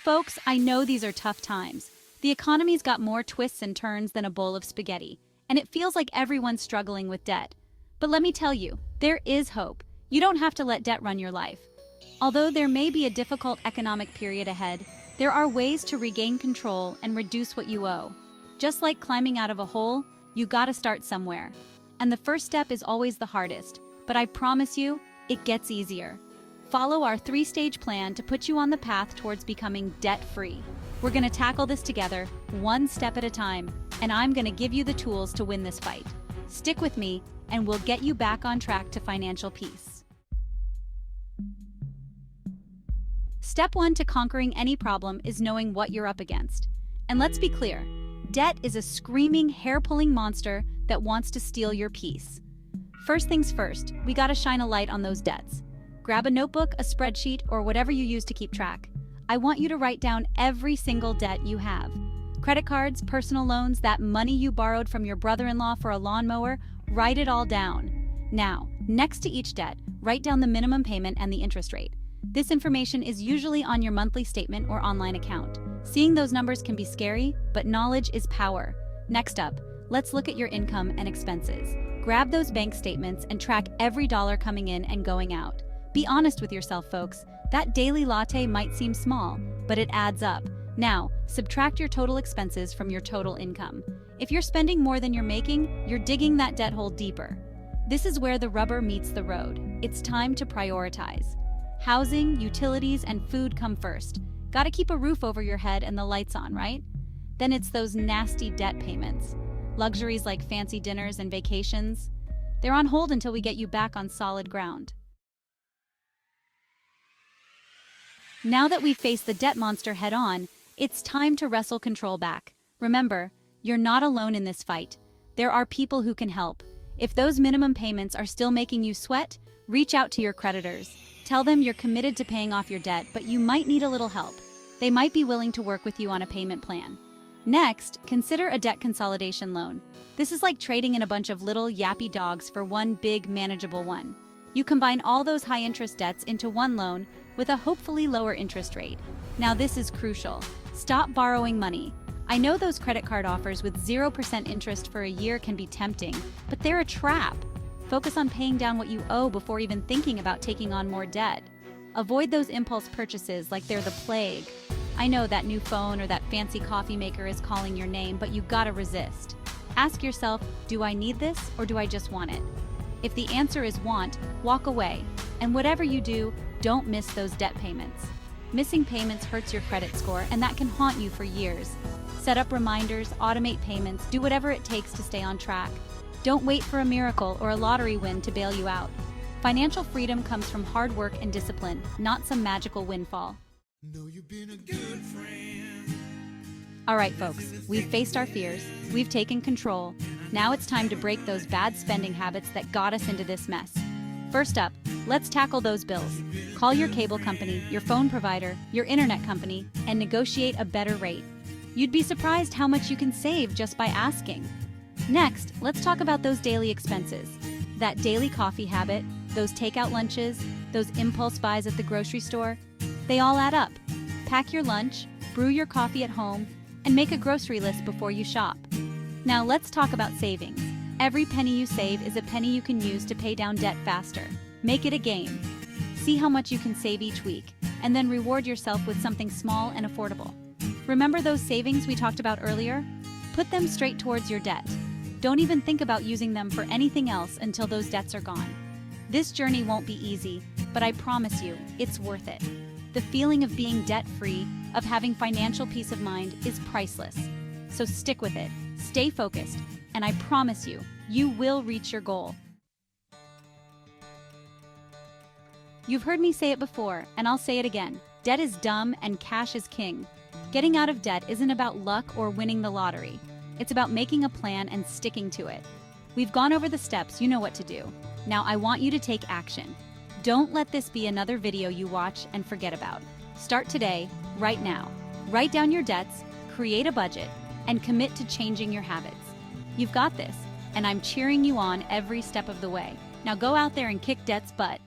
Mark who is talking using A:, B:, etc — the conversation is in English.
A: Folks, I know these are tough times. The economy's got more twists and turns than a bowl of spaghetti, and it feels like everyone's struggling with debt. But let me tell you, there is hope. You don't have to let debt run your life. Although there may be a difficult economic period ahead, there are ways to regain control and reduce what you owe. Just like climbing out of a hole, you gotta start somewhere. And the first step is always the hardest, but I promise you, it gets easier. Follow our 3-stage plan to put you on the path towards becoming debt-free. We're gonna tackle this together, one step at a time, and I'm gonna give you the tools to win this fight. Stick with me, and we'll get you back on track to financial peace. Step 1 to conquering any problem is knowing what you're up against. And let's be clear, debt is a screaming, hair-pulling monster that wants to steal your peace. First things first, we gotta shine a light on those debts. Grab a notebook, a spreadsheet, or whatever you use to keep track. I want you to write down every single debt you have. Credit cards, personal loans, that money you borrowed from your brother-in-law for a lawnmower, write it all down. Now, next to each debt, write down the minimum payment and the interest rate. This information is usually on your monthly statement or online account. Seeing those numbers can be scary, but knowledge is power. Next up, let's look at your income and expenses. Grab those bank statements and track every dollar coming in and going out. Be honest with yourself, folks. That daily latte might seem small, but it adds up. Now, subtract your total expenses from your total income. If you're spending more than you're making, you're digging that debt hole deeper. This is where the rubber meets the road. It's time to prioritize. Housing, utilities, and food come first. Gotta keep a roof over your head and the lights on, right? Then it's those nasty debt payments. Luxuries like fancy dinners and vacations. They're on hold until we get you back on solid ground. Now that we've faced the debt monster head-on, it's time to wrestle control back. Remember, you're not alone in this fight. There are people who can help. If those minimum payments are still making you sweat, reach out to your creditors. Tell them you're committed to paying off your debt, but you might need a little help. They might be willing to work with you on a payment plan. Next, consider a debt consolidation loan. This is like trading in a bunch of little yappy dogs for one big, manageable one. You combine all those high-interest debts into one loan with a hopefully lower interest rate. Now this is crucial. Stop borrowing money. I know those credit card offers with 0% interest for a year can be tempting, but they're a trap. Focus on paying down what you owe before even thinking about taking on more debt. Avoid those impulse purchases like they're the plague. I know that new phone or that fancy coffee maker is calling your name, but you gotta resist. Ask yourself, do I need this or do I just want it? If the answer is want, walk away. And whatever you do, don't miss those debt payments. Missing payments hurts your credit score, and that can haunt you for years. Set up reminders, automate payments, do whatever it takes to stay on track. Don't wait for a miracle or a lottery win to bail you out. Financial freedom comes from hard work and discipline, not some magical windfall.
B: Know you've been a good friend.
A: All right, folks, we've faced our fears, we've taken control. Now it's time to break those bad spending habits that got us into this mess. First up, let's tackle those bills. Call your cable company, your phone provider, your internet company, and negotiate a better rate. You'd be surprised how much you can save just by asking. Next, let's talk about those daily expenses. That daily coffee habit, those takeout lunches, those impulse buys at the grocery store, they all add up. Pack your lunch, brew your coffee at home, and make a grocery list before you shop. Now let's talk about savings. Every penny you save is a penny you can use to pay down debt faster. Make it a game. See how much you can save each week, and then reward yourself with something small and affordable. Remember those savings we talked about earlier? Put them straight towards your debt. Don't even think about using them for anything else until those debts are gone. This journey won't be easy, but I promise you, it's worth it. The feeling of being debt-free, of having financial peace of mind, is priceless. So stick with it, stay focused, and I promise you, you will reach your goal. You've heard me say it before, and I'll say it again. Debt is dumb and cash is king. Getting out of debt isn't about luck or winning the lottery. It's about making a plan and sticking to it. We've gone over the steps, you know what to do. Now I want you to take action. Don't let this be another video you watch and forget about. Start today, right now. Write down your debts, create a budget, and commit to changing your habits. You've got this, and I'm cheering you on every step of the way. Now go out there and kick debt's butt.